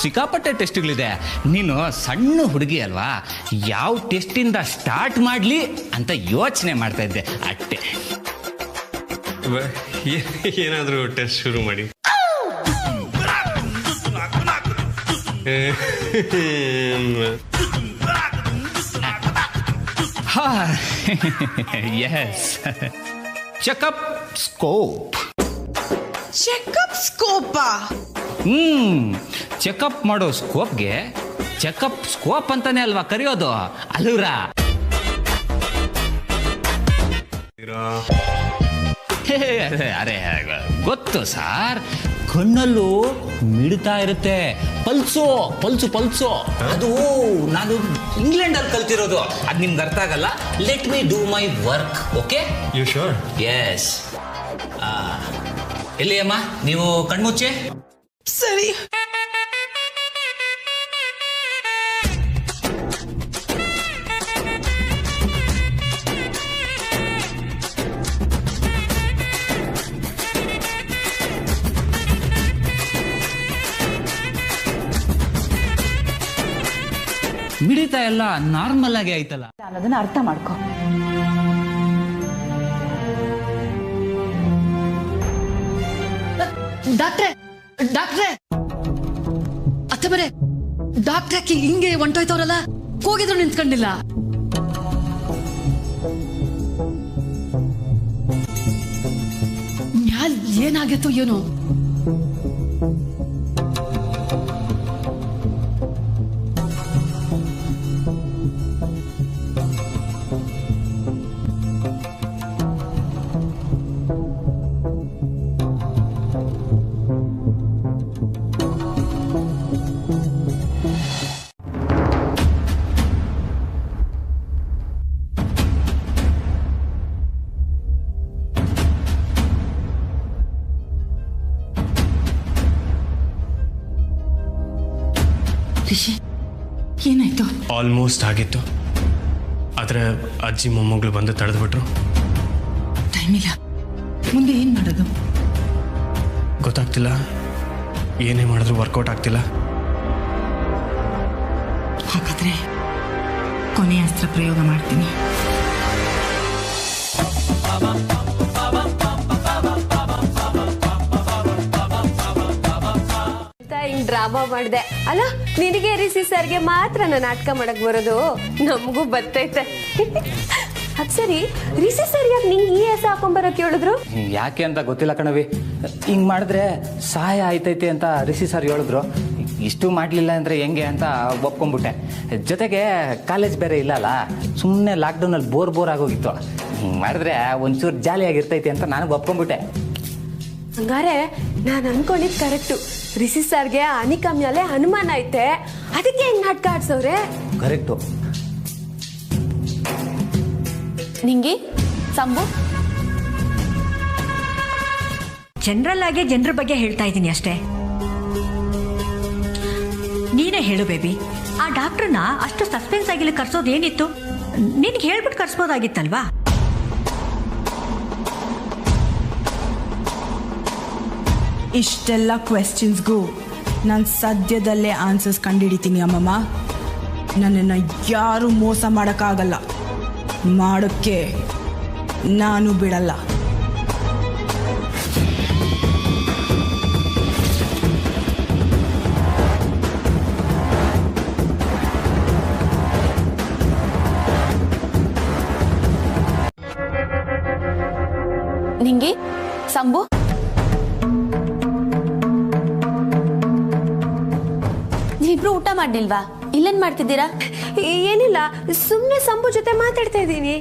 ಸಿಕ್ಕಾಪಟ್ಟೆ ಟೆಸ್ಟ್ಗಳಿದೆ. ನೀನು ಸಣ್ಣ ಹುಡುಗಿ ಅಲ್ವಾ, ಯಾವ ಟೆಸ್ಟಿಂದ ಸ್ಟಾರ್ಟ್ ಮಾಡಲಿ ಅಂತ ಯೋಚನೆ ಮಾಡ್ತಾ ಇದ್ದೆ ಅಷ್ಟೇ. ಏನಾದರೂ ಟೆಸ್ಟ್ ಶುರು ಮಾಡಿ. Yes, checkup scope. ಚೆಕಪ್ ಸ್ಕೋಪಾ? ಚೆಕಪ್ ಮಾಡೋ ಸ್ಕೋಪ್ಗೆ ಚೆಕಪ್ ಸ್ಕೋಪ್ ಅಂತಾನೆ ಅಲ್ವಾ ಕರೆಯೋದು, ಅಲ್ಲೂರಾ? ಅರೆ ಗೊತ್ತು ಸಾರ್, ಕಣ್ಣಲ್ಲೂ ಮಿಡ್ತಾ ಇರುತ್ತೆ. ಪಲ್ಸು ಪಲ್ಸು ಪಲ್ಸು, ಅದು ನಾನು ಇಂಗ್ಲೆಂಡಲ್ಲಿ ಕಲ್ತಿರೋದು. ಅದು ನಿಮ್ಗೆ ಅರ್ಥ ಆಗಲ್ಲ. Let me do my work, okay? You sure? Yes. ಎಲ್ಲಿ ಅಮ್ಮ, ನೀವು ಕಣ್ಮುಚ್ಚೆ. ಸರಿ. ಮಿಡಿತ ಎಲ್ಲ ನಾರ್ಮಲ್ ಆಗಿ ಆಯ್ತಲ್ಲ ಅನ್ನೋದನ್ನ ಅರ್ಥ ಮಾಡ್ಕೊ. ಡಾಕ್ಟ್ರೆ, ಡಾಕ್ಟ್ರೆ, ಅತ್ತೆ ಬರೇ ಡಾಕ್ಟ್ರೆ ಹಿಂಗೆ ಹೊಂಟೋಯ್ತವ್ರಲ್ಲ, ಹೋಗಿದ್ರು ನಿಂತ್ಕೊಂಡಿಲ್ಲ. ಮ್ಯಾಲ್ ಏನಾಗೈತೋ ಏನೋ. ರಿಷಿ, ಏನಾಯ್ತು? ಆಲ್ಮೋಸ್ಟ್ ಆಗಿತ್ತು, ಆದರೆ ಅಜ್ಜಿ ಮೊಮ್ಮಗಳು ಬಂದು ತಡೆದ್ಬಿಟ್ರು. ಟೈಮ್ ಇಲ್ಲ, ಮುಂದೆ ಏನ್ ಮಾಡೋದು ಗೊತ್ತಾಗ್ತಿಲ್ಲ. ಏನೇ ಮಾಡಿದ್ರು ವರ್ಕೌಟ್ ಆಗ್ತಿಲ್ಲ. ಹಾಗಾದ್ರೆ ಕೊನೆಯ ಅಸ್ತ್ರ ಪ್ರಯೋಗ ಮಾಡ್ತೀನಿ. ಹಿಂಗ್ ಡ್ರಾಮಾ ಮಾಡಿದೆ ಅಲ್ಲ. ನಿನಗೆ ರಿಷಿ ಸರ್ಗೆ ಮಾತ್ರ ನಾಟಕ ಮಾಡಕ್ ಬರೋದು, ನಮಗೂ ಬರ್ತೈತೆ. ಅದ್ ಸರಿ, ರಿಷಿ ಸರ್ ಯಾಕೆ ನಿಂಗೆ ಈ ಹೆಸರು ಹಾಕೊಂಡ್ಬರಕ್ ಹೇಳಿದ್ರು? ಯಾಕೆ ಅಂತ ಗೊತ್ತಿಲ್ಲ ಕಣವಿ. ಹಿಂಗ್ ಮಾಡಿದ್ರೆ ಸಹಾಯ ಆಯ್ತೈತೆ ಅಂತ ರಿಷಿ ಸರ್ ಹೇಳಿದ್ರು. ಇಷ್ಟು ಮಾಡಲಿಲ್ಲ ಅಂದರೆ ಹೆಂಗೆ ಅಂತ ಒಪ್ಕೊಂಡ್ಬಿಟ್ಟೆ. ಜೊತೆಗೆ ಕಾಲೇಜ್ ಬೇರೆ ಇಲ್ಲಲ್ಲ, ಸುಮ್ಮನೆ ಲಾಕ್ಡೌನಲ್ಲಿ ಬೋರ್ ಆಗೋಗಿತ್ತು. ಹಿಂಗೆ ಮಾಡಿದ್ರೆ ಒಂಚೂರು ಜಾಲಿಯಾಗಿರ್ತೈತೆ ಅಂತ ನಾನು ಒಪ್ಕೊಂಡ್ಬಿಟ್ಟೆ. ಹಂಗಾರೆ ನಾನು ಅನ್ಕೊಂಡಿದ್ ಕರೆಕ್ಟು. ರಿಷಿ ಸರ್ಗೆ ಅನಿಕಾ ಮೇಲೆ ಅನುಮಾನ ಐತೆ, ಅದಕ್ಕೆ ಹೆಂಗ್ ನಾಟಕ ಆಡ್ಸವ್ರೆ. ಕರೆಕ್ಟು. ನಿಂಗೆ ಸಂಬು ಜನರಲ್ ಆಗಿ ಜನರ ಬಗ್ಗೆ ಹೇಳ್ತಾ ಇದ್ದೀನಿ ಅಷ್ಟೇ. ನೀನೇ ಹೇಳು ಬೇಬಿ, ಆ ಡಾಕ್ಟರ್ನ ಅಷ್ಟು ಸಸ್ಪೆನ್ಸ್ ಆಗಿಲ್ಲ ಕರ್ಸೋದು ಏನಿತ್ತು? ನಿನ್ಗೆ ಹೇಳ್ಬಿಟ್ಟು ಕರ್ಸ್ಬೋದಾಗಿತ್ತಲ್ವಾ? ಇಷ್ಟೆಲ್ಲ ಕ್ವೆಶ್ಚನ್ಸ್ಗೂ ನಾನು ಸದ್ಯದಲ್ಲೇ ಆನ್ಸರ್ಸ್ ಕಂಡುಹಿಡಿತೀನಿ ಅಮ್ಮಮ್ಮ. ನನ್ನನ್ನು ಯಾರೂ ಮೋಸ ಮಾಡೋಕ್ಕಾಗಲ್ಲ, ಮಾಡೋಕ್ಕೆ ನಾನು ಬಿಡಲ್ಲ. ನಿಂಗೆ ಸಂಬು ನೀವಿಬ್ರು ಊಟ ಮಾಡ್ಲಿಲ್ವಾ? ಇಲ್ಲೇನ್ ಮಾಡ್ತಿದ್ದೀರಾ? ಏನಿಲ್ಲ, ಸುಮ್ನೆ ಸಂಬು ಜೊತೆ ಮಾತಾಡ್ತಾ ಇದ್ದೀನಿ.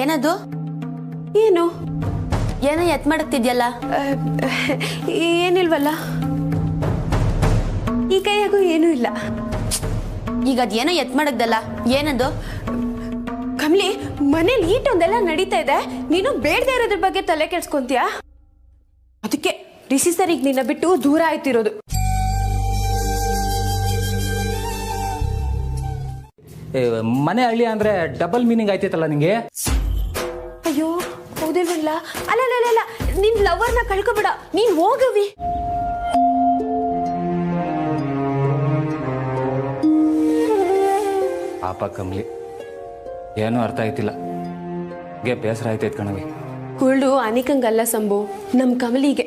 ಏನದು? ಏನು ಏನೋ ಎತ್ ಮಾಡಕ್ತಿದ್ಯಲ್ಲ? ಏನಿಲ್ವಲ್ಲ, ಈ ಕೈಯಾಗೂ ಏನೂ ಇಲ್ಲ. ಈಗ ಅದೇನೋ ಎತ್ ಮಾಡಕ್ದಲ್ಲ, ಏನದು? ಕಮ್ಲಿ, ಮನೇಲಿ ಈಟೊಂದೆಲ್ಲ ನಡೀತಾ ಇದೆ, ನೀನು ಬೇಡದೇ ಇರೋದ್ರ ಬಗ್ಗೆ ತಲೆ ಕೆಡ್ಸ್ಕೊಂತೀಯಾ? ಅದಕ್ಕೆ ರಿಷಿ ಸರ್ ಈಗ ನಿನ್ನ ಬಿಟ್ಟು ದೂರ ಆಯ್ತಿರೋದು. ಮನೆ ಹಳ್ಳಿ ಅಂದ್ರೆ ಡಬಲ್ ಮೀನಿಂಗ್ ಆಯ್ತೈತಲ್ಲ ನಿಂಗೆ? ಅಯ್ಯೋ ಹೌದಿಲ್ವಲ್ಲ. ಅಲ್ಲ ನಿನ್ ಲವರ್ನ ಕಳ್ಕೊಬೇಡ, ನೀನ್ ಹೋಗವಿ. ಪಾಪ ಕಮ್ಲಿ ಏನೂ ಅರ್ಥ ಆಯ್ತಿಲ್ಲ. ಬೇಸರ ಆಯ್ತೈತ್ ಕಣವಿ. ಕುಳ್ಳು ಅನಿಕಂಗಲ್ಲ ಸಂಭು, ನಮ್ ಕಮಲಿಗೆ.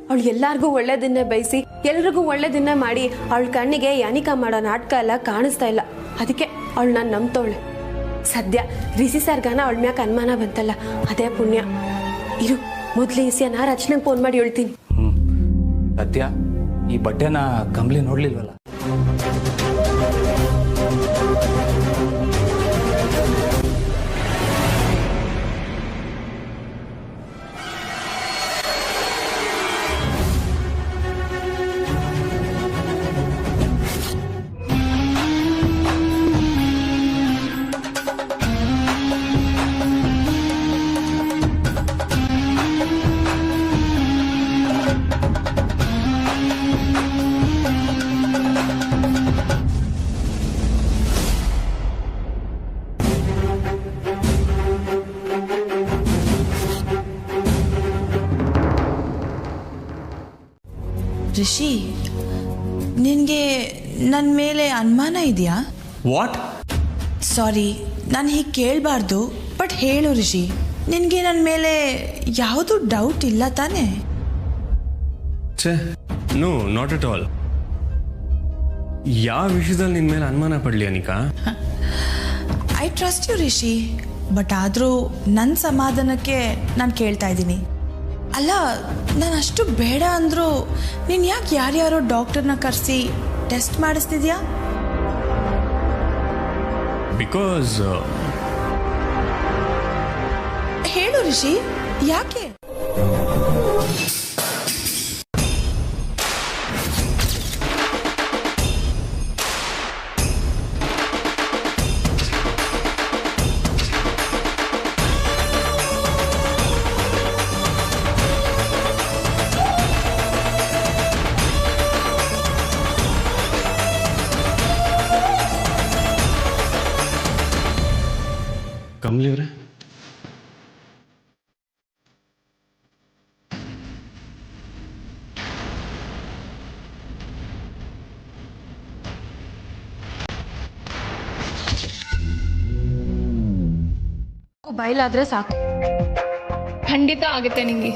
ಅವಳು ಎಲ್ಲಾರ್ಗೂ ಒಳ್ಳೇದನ್ನೇ ಬಯಸಿ ಎಲ್ರಿಗೂ ಒಳ್ಳೇದನ್ನೇ ಮಾಡಿ ಅವಳ ಕಣ್ಣಿಗೆ ಅನಿಕ ಮಾಡೋ ನಾಟಕ ಎಲ್ಲ ಕಾಣಿಸ್ತಾ ಇಲ್ಲ. ಅದಕ್ಕೆ ಅವಳು ನಾನು ನಂಬ್ತವಳೆ. ಸದ್ಯ ರಿಸಿ ಸರ್ಗಾನ ಅವಳ ಮ್ಯಾಕ ಅನುಮಾನ ಬಂತಲ್ಲ, ಅದೇ ಪುಣ್ಯ. ಇರು ಮೊದ್ಲು ಈಸಿಯನ್ನ ರಚನೆಗೆ ಫೋನ್ ಮಾಡಿ ಹೇಳ್ತೀನಿ. ಸದ್ಯ ಈ ಬಟ್ಟೆನ ಕಮ್ಲಿ ನೋಡ್ಲಿಲ್ವಲ್ಲ. ರಿಷಿ, ನಿನಗೆ ನನ್ನ ಮೇಲೆ ಅನುಮಾನ ಇದೆಯಾ? ವಾಟ್? ಸಾರಿ, ನಾನು ಹೀಗೆ ಕೇಳಬಾರ್ದು, ಬಟ್ ಹೇಳು ರಿಷಿ, ನಿನಗೆ ನನ್ನ ಮೇಲೆ ಯಾವುದು ಡೌಟ್ ಇಲ್ಲ ತಾನೇ? ಛೇ, ನೋ, ನಾಟ್ ಅಟ್ ಆಲ್. ಯಾವ ವಿಷಯದಲ್ಲಿ ನಿನ್ನ ಮೇಲೆ ಅನುಮಾನ ಪಡಲಿ Anika? I trust you Rishi, but ಆದರೂ ನನ್ನ ಸಮಾಧಾನಕ್ಕೆ ನಾನು ಕೇಳ್ತಾ ಇದ್ದೀನಿ. ಅಲ್ಲ, ನಾನು ಅಷ್ಟು ಬೇಡ ಅಂದರೂ ನೀನು ಯಾಕೆ ಯಾರ್ಯಾರೋ ಡಾಕ್ಟರ್ನ ಕರೆಸಿ ಟೆಸ್ಟ್ ಮಾಡಿಸ್ತಿದ್ಯಾ? ಬಿಕಾಸ್ ಹೇಳು ರಿಷಿ, ಯಾಕೆ? ಕಮಲಿ ಅವರೇ, ಬಯಲಾದ್ರೆ ಸಾಕು. ಖಂಡಿತ ಆಗುತ್ತೆ ನಿಂಗೆ.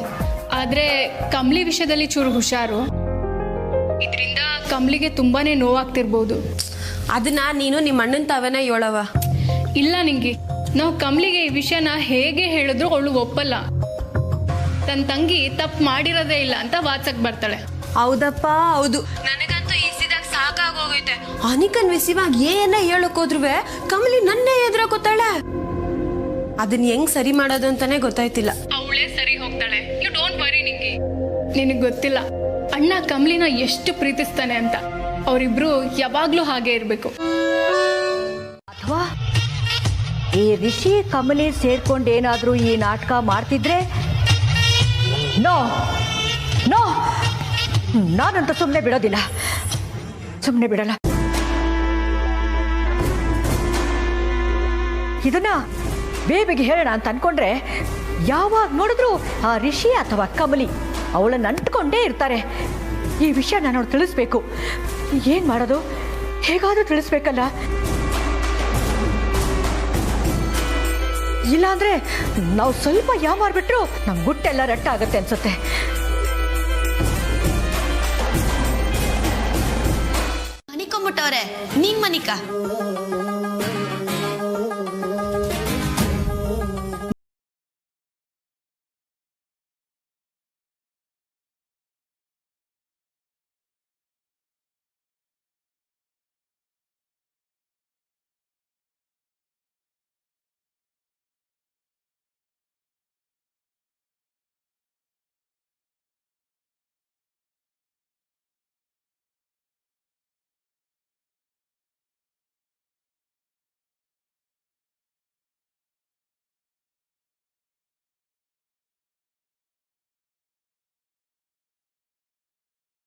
ಆದ್ರೆ ಕಮ್ಲಿ ವಿಷಯದಲ್ಲಿ ಚೂರು ಹುಷಾರು. ಇದರಿಂದ ಕಮ್ಲಿಗೆ ತುಂಬಾನೇ ನೋವಾಗ್ತಿರ್ಬೋದು. ಅದನ್ನ ನೀನು ನಿಮ್ಮ ಅಣ್ಣನ ತಾವನ ಹೇಳವ. ಇಲ್ಲ ನಿಂಗೆ, ನಾವು ಕಮ್ಲಿಗೆ ಈ ವಿಷಯನ ಹೇಗೆ ಹೇಳಿದ್ರು ಅವಳು ಒಪ್ಪಲ್ಲ. ತನ್ನ ತಂಗಿ ತಪ್ಪು ಮಾಡಿರೋದೇ ಇಲ್ಲ ಅಂತ ವಾಚಕ್ ಬರ್ತಾಳೆ. ಹೌದಪ್ಪ ಹೌದು, ನನಗಂತೂ ಈಸಿದಾಗ ಸಾಕಾಗೋಗೈತೆ. ಅನಿಕನ್ ವಿಸಿವಾಗ ಏನ ಹೇಳಕ್ ಹೋದ್ರುವೆ ಕಮಲಿ ನನ್ನೇ ಎದುರಾಗೋತಾಳೆ. ಅದನ್ನ ಹೆಂಗ್ ಸರಿ ಮಾಡೋದು ಅಂತಾನೆ ಗೊತ್ತಾಯ್ತಿಲ್ಲ. ಅವಳೇ ಸರಿ ಹೋಗ್ತಾಳೆ, ಯು ಡೋಂಟ್ ವರಿ. ನಿಂಗೆ ನಿನಗೆ ಗೊತ್ತಿಲ್ಲ ಅಣ್ಣ ಕಮ್ಲಿನ ಎಷ್ಟು ಪ್ರೀತಿಸ್ತಾನೆ ಅಂತ. ಅವರಿಬ್ರು ಯಾವಾಗ್ಲೂ ಹಾಗೆ ಇರ್ಬೇಕು. ಅಥವಾ ಈ ರಿಷಿ ಕಮಲಿ ಸೇರ್ಕೊಂಡೇನಾದ್ರೂ ಈ ನಾಟಕ ಮಾಡ್ತಿದ್ರೆ ನೋ ನೋ, ನಾನಂತೂ ಸುಮ್ಮನೆ ಬಿಡೋದಿಲ್ಲ, ಸುಮ್ಮನೆ ಬಿಡಲ್ಲ. ಇದನ್ನ ಬೇಬಿಗೆ ಹೇಳೋಣ ಅಂತ ಅನ್ಕೊಂಡ್ರೆ ಯಾವಾಗ ನೋಡಿದ್ರು ಆ ರಿಷಿ ಅಥವಾ ಕಮಲಿ ಅವಳನ್ನ ಅಂಟ್ಕೊಂಡೇ ಇರ್ತಾರೆ. ಈ ವಿಷಯ ನಾನು ಅವ್ರು ತಿಳಿಸ್ಬೇಕು. ಏನು ಮಾಡೋದು? ಹೇಗಾದ್ರೂ ತಿಳಿಸ್ಬೇಕಲ್ಲ. ಇಲ್ಲಾಂದ್ರೆ ನಾವು ಸ್ವಲ್ಪ ಯಾಮಾರ್ಬಿಟ್ರು ನಮ್ಮ ಗುಟ್ಟೆಲ್ಲ ರಟ್ಟ ಆಗುತ್ತೆ ಅನ್ಸುತ್ತೆ. ಮನಿಕೊಂಬಿಟ್ಟವ್ರೆ, ನೀನ್ ಮನಿಕಾ.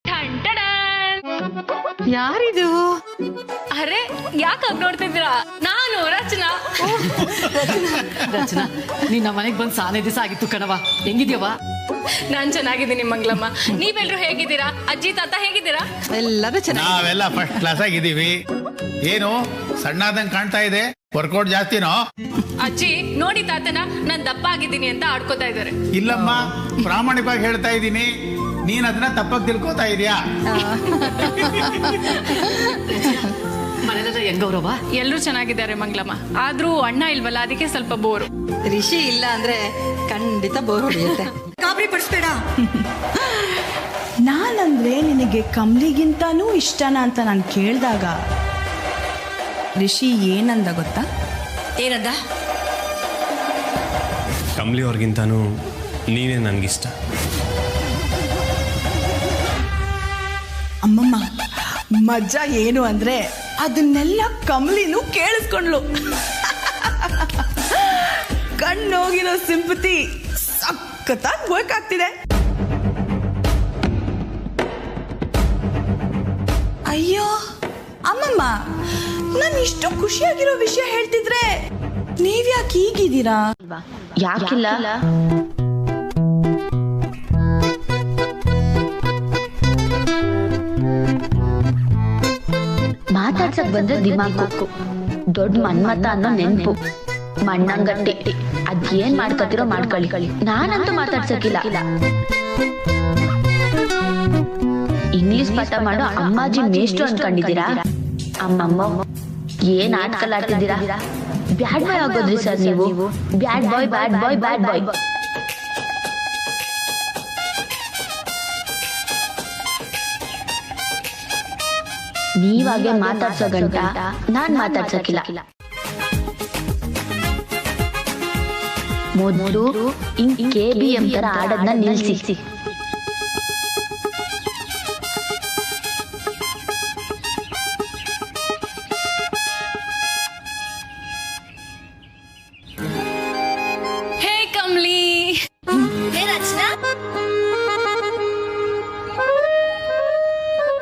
ಟನ್ ಟಡನ್. ಯಾರಿದು? ಅರೆ ಯಾಕೆ ನೋಡ್ತಿದ್ದೀರಾ? ನಾನು ರಚನಾ. ರಚನಾ, ನೀನ್ ನಮ್ಮ ಮನೆಗೆ ಬಂದು ಸಾನೆ ದಿವಸ ಆಗಿತ್ತು ಕಣವ. ಹೆಂಗಿದ್ಯವ? ನಾನ್ ಚೆನ್ನಾಗಿದ್ದೀನಿ ಮಂಗ್ಲಮ್ಮ. ನೀವೆಲ್ರು ಹೇಗಿದ್ದೀರಾ? ಅಜ್ಜಿ ತಾತ ಹೇಗಿದ್ದೀರಾ? ಎಲ್ಲರೂ ಚೆನ್ನಾಗಿ. ನಾವೆಲ್ಲ ಫಸ್ಟ್ ಕ್ಲಾಸ್ ಆಗಿದ್ದೀವಿ. ಏನು ಸಣ್ಣದಂಗ್ ಕಾಣ್ತಾ ಇದೆ? ವರ್ಕೌಟ್ ಜಾಸ್ತಿನೋ? ಅಜ್ಜಿ ನೋಡಿ ತಾತನ ನಾನ್ ದಪ್ಪ ಆಗಿದ್ದೀನಿ ಅಂತ ಆಡ್ಕೋತಾ ಇದ್ದಾರೆ. ಇಲ್ಲಮ್ಮ, ಪ್ರಾಮಾಣಿಕವಾಗಿ ಹೇಳ್ತಾ ಇದ್ದೀನಿ. ನೀನ್ ಅದನ್ನ ತಪ್ಪಾಗಿ ತಿಳ್ಕೊತಾ ಇದೀಯಾ? ಮನೆಯಲ್ಲ ಹೆಂಗವ್ರವ? ಎಲ್ರು ಚೆನ್ನಾಗಿದ್ದಾರೆ ಮಂಗ್ಲಮ್ಮ. ಆದ್ರೂ ಅಣ್ಣ ಇಲ್ವಲ್ಲ, ಅದಕ್ಕೆ ಸ್ವಲ್ಪ ಬೋರು. ರಿಷಿ ಇಲ್ಲ ಅಂದ್ರೆ ಖಂಡಿತ ಬೋರ್ ಹೊಡೆಯುತ್ತೆ. ಗಾಬರಿ ಪಡಿಸ್ಬೇಡ. ನಾನಂದ್ರೆ ನಿನಗೆ ಕಮಲಿಗಿಂತನೂ ಇಷ್ಟನಾ ಅಂತ ನಾನು ಕೇಳಿದಾಗ ರಿಷಿ ಏನಂದ ಗೊತ್ತಾ? ಏನಂದ? ಕಮಲಿ ಅವ್ರಿಗಿಂತಾನು ನೀನೇ ನನಗಿಷ್ಟ. ಅಮ್ಮಮ್ಮ, ಮಜಾ ಏನು ಅಂದ್ರೆ ಅದನ್ನೆಲ್ಲ ಕಮಲಿನೂ ಕೇಳಿಸ್ಕೊಂಡ್ಲು. ಕಣ್ಣೋಗಿರೋ ಸಿಂಪತಿ ಸಖತ್ತಾಗಿ ವರ್ಕ್ ಆಗ್ತಿದೆ. ಅಯ್ಯೋ ಅಮ್ಮಮ್ಮ, ನಾನು ಇಷ್ಟು ಖುಷಿಯಾಗಿರೋ ವಿಷಯ ಹೇಳ್ತಿದ್ರೆ ನೀವ್ಯಾಕೆ ಹೀಗಿದ್ದೀರಾ? ಯಾಕಿಲ್ಲ? ಮಾತಾಡ್ಸಕ್ ಬಂದ್ರೆ ದಿಮಾಕು, ದೊಡ್ಡ ಮನ್ಮತ ಅನ್ನೋ ನೆನ್ಪು, ಮಣ್ಣಂಗಟ್ಟಿ. ಅದೇನ್ ಮಾಡ್ಕೊತಿರೋ ಮಾಡ್ಕೊಳ್ಳಿ. ನಾನಂತೂ ಮಾತಾಡ್ಸಕ್ಕಿಲ್ಲ. ಇಂಗ್ಲಿಷ್ ಪಾಠ ಮಾಡೋ ಅಮ್ಮಾಜಿ ಮೇಷ್ಟ್ರು ಅನ್ಕೊಂಡಿದ್ದೀರಾ? ಅಮ್ಮಮ್ಮ, ಏನ್ ಆಡ್ಕಲಾಡ್ತಿದ್ದೀರಾ? ಬ್ಯಾಡ್ ಬಾಯ್ ಆಗೋದ್ರಿ ಸರ್ ನೀವು. ಬ್ಯಾಡ್ ಬಾಯ್, ಬ್ಯಾಡ್ ಬಾಯ್, ಬ್ಯಾಡ್ ಬಾಯ್. ನೀವಾಗೆ ಮಾತಾಡ್ಸೋ ಗಂಟ ನಾನ್ ಮಾತಾಡ್ಸಕ್ಕಿಲ್ಲ. ಮೊದಲು KBM ತರ ಆಡೋದನ್ನ ನಿಲ್ಸಿ. ಹೇ ಕಮಲಿ.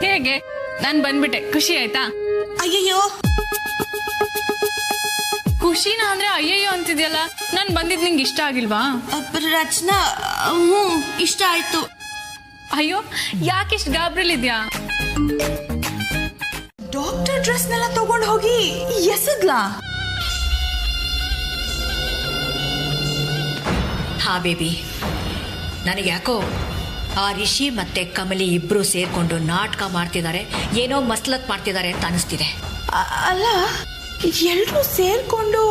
ಹೇಗೆ? ನಾನ್ ಬಂದ್ಬಿಟ್ಟೆ, ಖುಷಿ ಆಯ್ತಾ? ಅಯ್ಯಯ್ಯೋ, ಖುಷಿನ ಅಂದ್ರೆ ಅಯ್ಯಯ್ಯೋ ಅಂತಿದ್ಯಲ್ಲ. ನಾನ್ ಬಂದಿದ್ ನಿಂಗೆ ಇಷ್ಟ ಆಗಿಲ್ವಾ? ರಚನಾ, ಇಷ್ಟ ಆಯ್ತು. ಅಯ್ಯೋ, ಯಾಕಿಷ್ಟು ಗಾಬ್ರಿಲಿದ್ಯಾ? ಡಾಕ್ಟರ್ ಡ್ರೆಸ್ನೆಲ್ಲ ತಗೊಂಡು ಹೋಗಿ ಎಸದ್ಲಾ? ಹಾ ಬೇಬಿ, ನನಗೆ ಯಾಕೋ ಆ ರಿಷಿ ಮತ್ತೆ ಕಮಲಿ ಇಬ್ರು ಸೇರ್ಕೊಂಡು ನಾಟಕ ಮಾಡ್ತಿದ್ದಾರೆ, ಏನೋ ಮಸ್ಲತ್ ಮಾಡ್ತಿದ್ದಾರೆ ಅಂತ ಅನಿಸ್ತಿದೆ. ಅಲ್ಲ, ಎಲ್ರೂ ಸೇರ್ಕೊಂಡು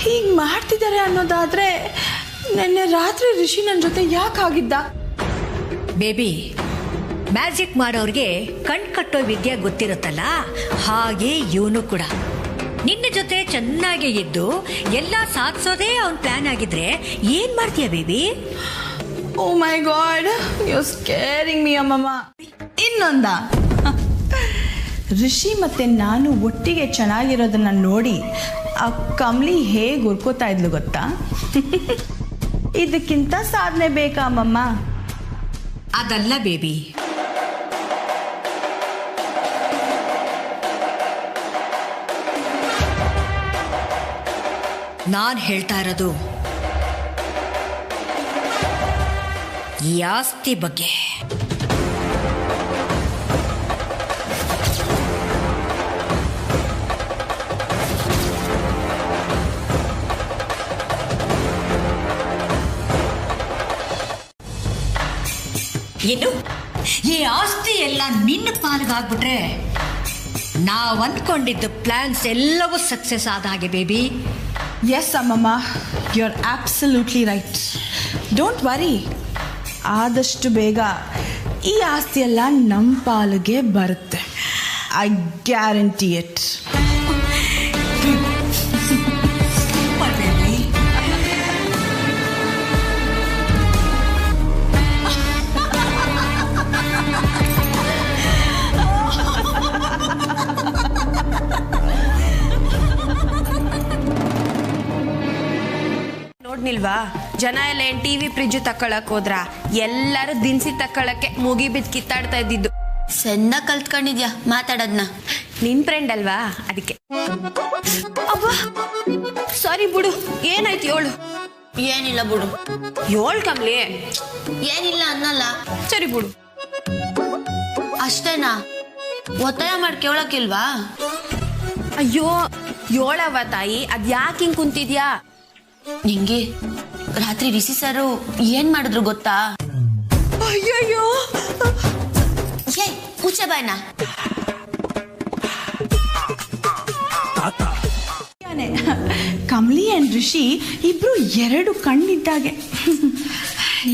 ಹೀಗ್ ಮಾಡ್ತಿದ್ದಾರೆ ಅನ್ನೋದಾದ್ರೆ ನಿನ್ನೆ ರಾತ್ರಿ ರಿಷಿ ನನ್ನ ಜೊತೆ ಯಾಕೆ ಆಗಿದ್ದ? ಬೇಬಿ, ಮ್ಯಾಜಿಕ್ ಮಾಡೋರಿಗೆ ಕಣ್ ಕಟ್ಟೋ ವಿದ್ಯೆ ಗೊತ್ತಿರುತ್ತಲ್ಲ, ಹಾಗೆ ಇವನು ಕೂಡ ನಿನ್ನ ಜೊತೆ ಚೆನ್ನಾಗಿ ಇದ್ದು ಎಲ್ಲ ಸಾಧಿಸೋದೇ ಅವನ್ ಪ್ಲಾನ್ ಆಗಿದ್ರೆ ಏನ್ ಮಾಡ್ತೀಯ baby? Oh my god, you scaring me ಅಮ್ಮಮ್ಮ. ಇನ್ನೊಂದ, ರಿಷಿ ಮತ್ತೆ ನಾನು ಒಟ್ಟಿಗೆ ಚೆನ್ನಾಗಿರೋದನ್ನ ನೋಡಿ ಆ ಕಮಲಿ ಹೇಗೆ ಉರ್ಕೋತಾ ಇದ್ಲು ಗೊತ್ತಾ? ಇದಕ್ಕಿಂತ ಸಾಧನೆ ಬೇಕಾ ಅಮ್ಮಮ್ಮ? ಅದಲ್ಲ ಬೇಬಿ, ನಾನ್ ಹೇಳ್ತಾ ಇರೋದು ಈ ಆಸ್ತಿ ಬಗ್ಗೆ. ಏನು, ಈ ಆಸ್ತಿ ಎಲ್ಲ ನಿನ್ನ ಪಾಲ್ಗಾಗ್ಬಿಟ್ರೆ ನಾವು ಅಂದ್ಕೊಂಡಿದ್ದ ಪ್ಲಾನ್ಸ್ ಎಲ್ಲವೂ ಸಕ್ಸಸ್ ಆದ ಹಾಗೆ ಬೇಬಿ. ಎಸ್ ಅಮ್ಮಮ್ಮ, you are absolutely right. Don't worry, ಆದಷ್ಟು ಬೇಗ ಈ ಆಸ್ತಿ ಎಲ್ಲ ನಮ್ಮ ಪಾಲಿಗೆ ಬರುತ್ತೆ. I guarantee it. ನೋಡ್ನಿಲ್ವಾ, ಜನ ಎಲ್ಲ ಏನ್ ಟಿವಿ ಫ್ರಿಜ್ ತಕೊಳಕ್ ಹೋದ್ರ? ಎಲ್ಲರೂ ದಿನಸಿ ತಕೊಳಕ್ಕೆ ಮುಗಿ ಬಿದ್ದು ಕಿತ್ತಾಡ್ತಾ ಇದ್ದಿದ್ದು. ಸಣ್ಣ ಕಲ್ತ್ಕೊಂಡಿದ್ಯಾ ಮಾತಾಡೋದ್ನ. ನಿನ್ ಫ್ರೆಂಡ್ ಅಲ್ವಾ ಅದಕ್ಕೆ. ಅಬ್ಬಾ ಸಾರಿ ಬಿಡು, ಏನಾಯ್ತು ಹೇಳು. ಏನಿಲ್ಲ ಬಿಡು. ಏಳ್ ಕಮ್ಲಿ. ಏನಿಲ್ಲ ಅನ್ನಲ್ಲ. ಸರಿ ಬಿಡು. ಅಷ್ಟೇನಾ? ಒತ್ತಾಯ ಮಾಡಿ ಕೇಳಕ್ಕಿಲ್ವಾ? ಅಯ್ಯೋ ಏಳವ ತಾಯಿ, ಅದ್ ಯಾಕೆ ಹಿಂಗ್ ಕುಂತಿದ್ಯಾ? ನಿಂಗೆ ರಾತ್ರಿ ರಿಷಿ ಸರು ಏನ್ ಮಾಡಿದ್ರು ಗೊತ್ತಾ? ಅಯ್ಯಯ್ಯೋ, ಏ ಮುಚ್ಚೆ ಬಾಯ್ನ. ಕಮಲಿ ಅಂಡ್ ರಿಷಿ ಇಬ್ರು ಎರಡು ಕಣ್ಣಿದ್ದಾಗೆ.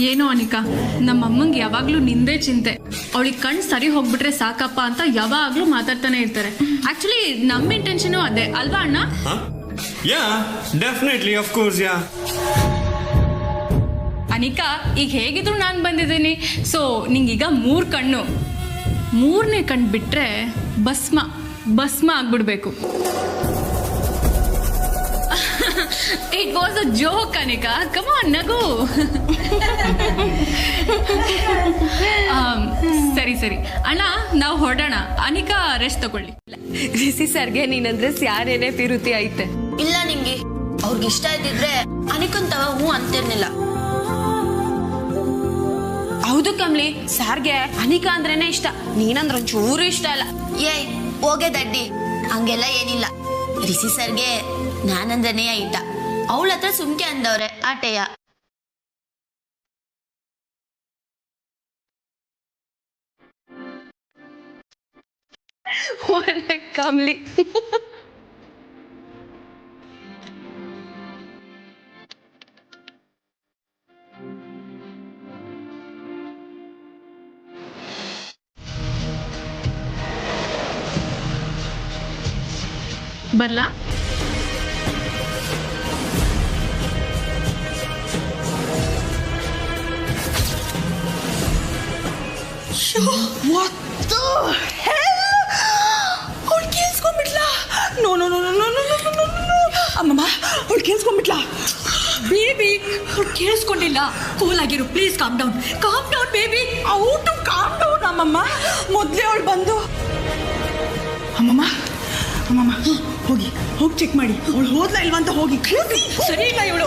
ಏನೋ ಅನಿಕಾ, ನಮ್ಮ ಅಮ್ಮಂಗೆ ಯಾವಾಗ್ಲೂ ನಿಂದೇ ಚಿಂತೆ. ಅವಳಿಗೆ ಕಣ್ ಸರಿ ಹೋಗ್ಬಿಟ್ರೆ ಸಾಕಪ್ಪ ಅಂತ ಯಾವಾಗ್ಲೂ ಮಾತಾಡ್ತಾನೆ ಇರ್ತಾರೆ. ಆಕ್ಚುಲಿ ನಮ್ಮ ಇಂಟೆನ್ಷನ್ ಅದೇ ಅಲ್ವಾ ಅಣ್ಣ? ಯಾ ಡೆಫಿನೆಟ್ಲಿ, ಆಫ್ ಕೋರ್ಸ್, ಯಾ. ಅನಿಕಾ, ಈಗ ಹೇಗಿದ್ರು ನಾನು ಬಂದಿದ್ದೀನಿ. ಸೊ ನಿಂಗೀಗ 3 ಕಣ್ಣು. 3ನೇ ಕಣ್ಣು ಬಿಟ್ರೆ ಭಸ್ಮ ಆಗ್ಬಿಡ್ಬೇಕು. It was a joke Anika, come on ನಗು. ಸರಿ ಅಣ್ಣ, ನಾವು ಹೊರಡೋಣ. ಅನಿಕಾ ರೆಸ್ಟ್ ತಗೊಳ್ಳಿ. ರಿಷಿ ಸರ್ಗೆ ನೀನಂದ್ರೆ ಸ್ಯಾರೇನೆ ಪಿರುತಿ ಐತೆ. ಇಲ್ಲ ನಿಂಗೆ ಅವ್ರಿಗೆ ಇಷ್ಟ ಇದ್ದಿದ್ರೆ ಅನಿಕಂತವ ಹೂ ಅಂತಿರ್ಲಿಲ್ಲ. ಹೌದು ಕಮ್ಲಿ, ಸಾರ್ಗೆ ಅನಿಕಾ ಅಂದ್ರೇನೆ ಇಷ್ಟ. ನೀನಂದ್ರ ಒಂಚೂರು ಇಷ್ಟ ಅಲ್ಲ. ಏಯ್ ಹೋಗೆ ದಡ್ಡಿ, ಹಂಗೆಲ್ಲ ಏನಿಲ್ಲ. ರಿಷಿ ಸರ್ಗೆ ನಾನಂದ್ರನೇ ಇಷ್ಟ. ಅವಳ ಹತ್ರ ಸುಮ್ಕೆ ಅಂದವ್ರೆ ಆಟೆಯ. ಕಮ್ಲಿ ಬರ್ಲಾ? What the hell? ಅವಳು ಕೇಳಿಸ್ಕೊಂಡ್ಬಿಟ್ಲಾ? No no no no no no no no no. ಅಮ್ಮಮ್ಮ, ಅವಳು ಕೇಳಿಸ್ಕೊಂಡ್ಬಿಟ್ಲಾ? ಬೇಬಿ ಅವ್ರು ಕೇಳಿಸ್ಕೊಂಡಿಲ್ಲ. ಕೂಲ್ ಆಗಿರು, ಪ್ಲೀಸ್ ಕಾಮ್ ಡೌನ್ ಬೇಬಿ. ಔಟು ಕಾಮ್ ಡೌನ್ ಅಮ್ಮಮ್ಮ. ಮೊದಲೇ ಅವಳು ಬಂದು ಅಮ್ಮಮ್ಮ ಹೋಗಿ ಚೆಕ್ ಮಾಡಿ, ಅವಳು ಹೋದ್ಲಾ ಇಲ್ವಾ ಅಂತ ಹೋಗಿ. ಸರಿ ಇಲ್ಲ ಇವಳು.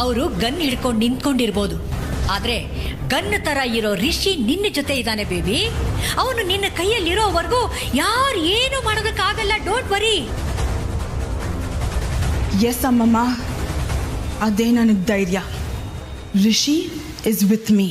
ಅವರು ಗನ್ ಹಿಡ್ಕೊಂಡು ನಿಂತ್ಕೊಂಡಿರ್ಬೋದು, ಆದ್ರೆ ಗನ್ ತರ ಇರೋ ರಿಷಿ ನಿನ್ನ ಜೊತೆ ಇದ್ದಾನೆ ಬೇಬಿ. ಅವನು ನಿನ್ನ ಕೈಯಲ್ಲಿರೋವರೆಗೂ ಯಾರು ಏನು ಮಾಡೋದಕ್ಕಾಗಲ್ಲ. Don't worry. ಎಸ್ ಅಮ್ಮಮ್ಮ, ಅದೇ ನನಗೆ ಧೈರ್ಯ. Rishi is with me.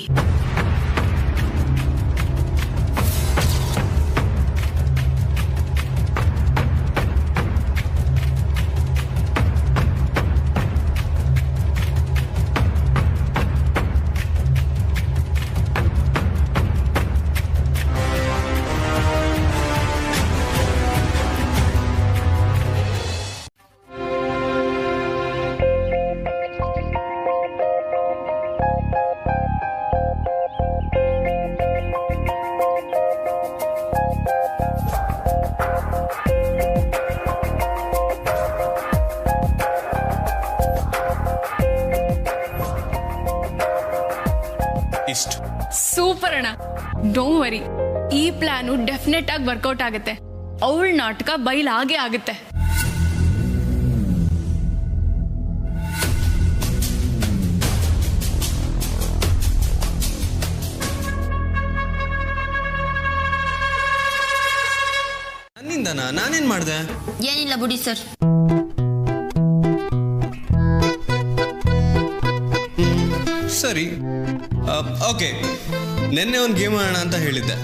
Super ಅಣ್ಣ, ಡೋಂಟ್ ವರಿ. ಈ ಪ್ಲಾನು ಡೆಫಿನೆಟ್ ಆಗಿ ವರ್ಕೌಟ್ ಆಗುತ್ತೆ. ಅವಳ ನಾಟಕ ಬಯಲಾಗೆ ಆಗುತ್ತೆ. ನನ್ನಿಂದನಾ? ನಾನೇನ್ ಮಾಡ್ದೆ? ಏನಿಲ್ಲ ಬಿಡಿ ಸರ್. ಸರಿ, ಓಕೆ. ನಿನ್ನೆ ಒಂದು ಗೇಮ್ ಆಡೋಣ ಅಂತ ಹೇಳಿದ್ದೆ.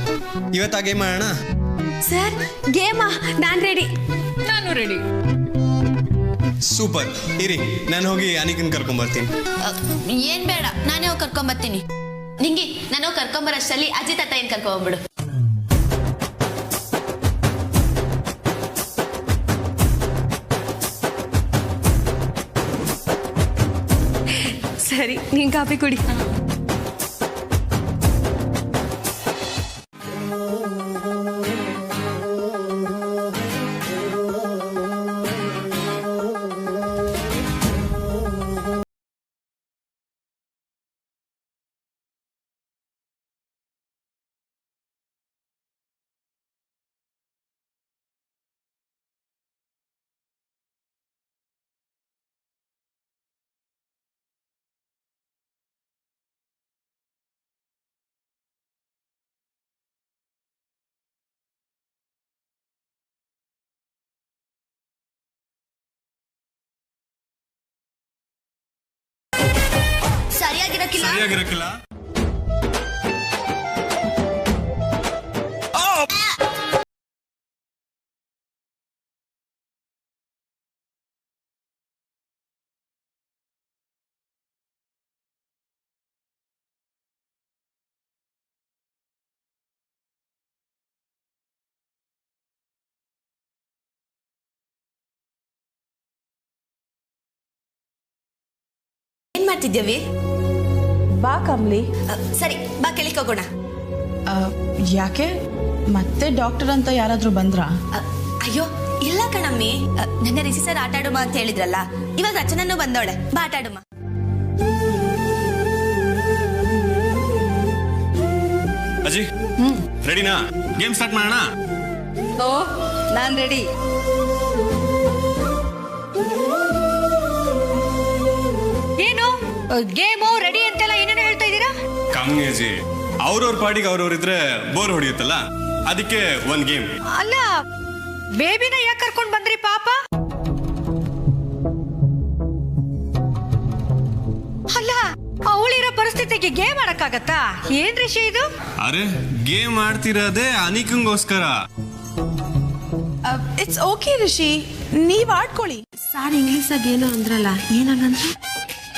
ಇವತ್ತು ಆ ಗೇಮ್ ಆಡೋಣ? ಸರ್ ಗೇಮಾ? ನಾನು ರೆಡಿ. ನಾನು ರೆಡಿ. ಸೂಪರ್. ಇರಿ, ನಾನು ಹೋಗಿ ಅನಿಕನ್ ಕರ್ಕೊಂಬರ್ತೀನಿ. ಏನ್ ಬೇಡ, ನಾನೇ ಹೋಗಿ ಕರ್ಕೊಂಬರ್ತೀನಿ. ನಿಂಗಿ ನಾನು ಕರ್ಕೊಂಬರಷ್ಟಲ್ಲಿ ಅಜಿತ್ ಅತ್ತ ಏನ್ ಕರ್ಕೊಂಡ್ಬಿಡು. ಸರಿ, ನೀನ್ ಕಾಫಿ ಕುಡಿ. ಸರಿಯಾಗಿರಕ್ಕಿಲ್ಲ. ಏನ್ ಮಾಡ್ತಿದ್ಯವಿ? ಬಾ ಕಮ್ಲಿ. ಸರಿ ಬಾ ಕೆಳಗೆ ಹೋಗೋಣ. ಯಾಕೆ ಮತ್ತೆ ಡಾಕ್ಟರ್ ಅಂತ ಯಾರಾದ್ರೂ ಬಂದ್ರಾ? ಅಯ್ಯೋ ಇಲ್ಲ ಕಣಮ್ಮಿ, ನನ್ನ ರಿಷಿ ಸರ್ ಆಟ ಆಡುಮ ಅಂತ ಹೇಳಿದ್ರಲ್ಲ, ಇವಾಗ ರಚನನ್ನು ಬಂದವಳೆ, ಬಾ ಆಟ ಆಡುಮ. ಅಜ್ಜಿ ರೆಡಿನಾ? ಗೇಮ್ ಸ್ಟಾರ್ಟ್ ಮಾಡೋಣ. ಓ ನಾನ್ ರೆಡಿ. ಏನು ಗೇಮು ರೆಡಿ ಅಂತೆಲ್ಲ ಏನೇನೋ ಹೇಳ್ತಾ ಇದ್ದೀರಾ? ಕಮ್ಮಿ ಅಜ್ಜಿ, ಅವ್ರವ್ರ ಪಾಡಿಗೆ ಅವ್ರವ್ರಿದ್ರೆ ಬೋರ್ ಹೊಡಿಯುತ್ತಲ್ಲ, ಅದಕ್ಕೆ ಒಂದ್ ಗೇಮ್. ಅಲ್ಲ, ಬೇಬಿನ ಯಾಕೆ ಕರ್ಕೊಂಡ್ ಬಂದ್ರಿ ಪಾಪ? ಅಲ್ಲ, ಅವಳಿರೋ ಪರಿಸ್ಥಿತಿಗೆ ಗೇಮ್ ಆಡಕ್ಕಾಗತ್ತಾ? ಏನ್ ರಿಷಿ ಇದು? ಅರೆ ಗೇಮ್ ಆಡ್ತಿರೋದೇ ಅನಿಕಂಗೋಸ್ಕರ. ಇಟ್ಸ್ ಓಕೆ ರಿಷಿ, ನೀವ್ ಆಡ್ಕೊಳ್ಳಿ. ಸಾರ್ ಇಂಗ್ಲೀಷಾಗ ಏನೋ ಅಂದ್ರಲ್ಲ, ಏನಂತ?